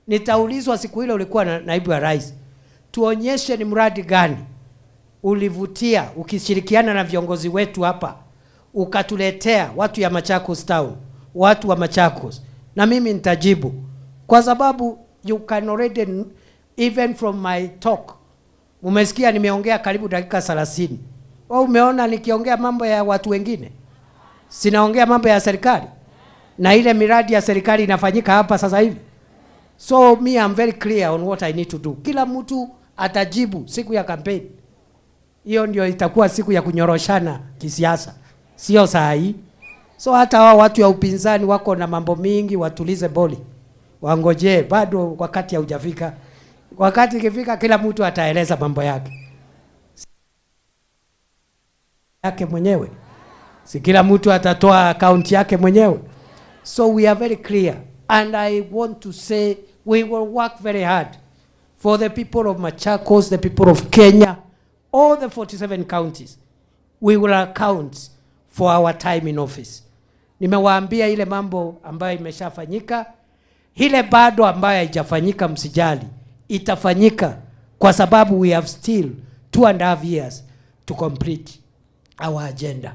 Nitaulizwa siku ile ulikuwa naibu wa rais, tuonyeshe ni mradi gani ulivutia ukishirikiana na viongozi wetu hapa ukatuletea watu ya Machakos Town, watu wa Machakos. Na mimi nitajibu kwa sababu you can already, even from my talk, umesikia nimeongea karibu dakika 30. Wewe umeona nikiongea mambo ya watu wengine? Sinaongea mambo ya serikali, na ile miradi ya serikali inafanyika hapa sasa hivi. So me, I'm very clear on what I need to do. Kila mtu atajibu siku ya campaign. Hiyo ndio itakuwa siku ya kunyoroshana kisiasa, sio saa hii. So hata hao watu ya upinzani wako na mambo mingi, watulize boli, wangoje, bado wakati haujafika. Wakati ikifika kila mtu ataeleza mambo yake mwenyewe, si kila mtu atatoa account yake mwenyewe. So we are very clear, and I want to say we will work very hard for the people of Machakos, the people of Kenya, all the 47 counties. We will account for our time in office. Nimewaambia ile mambo ambayo imeshafanyika, ile bado ambayo haijafanyika msijali, itafanyika kwa sababu we have still 2.5 years to complete our agenda.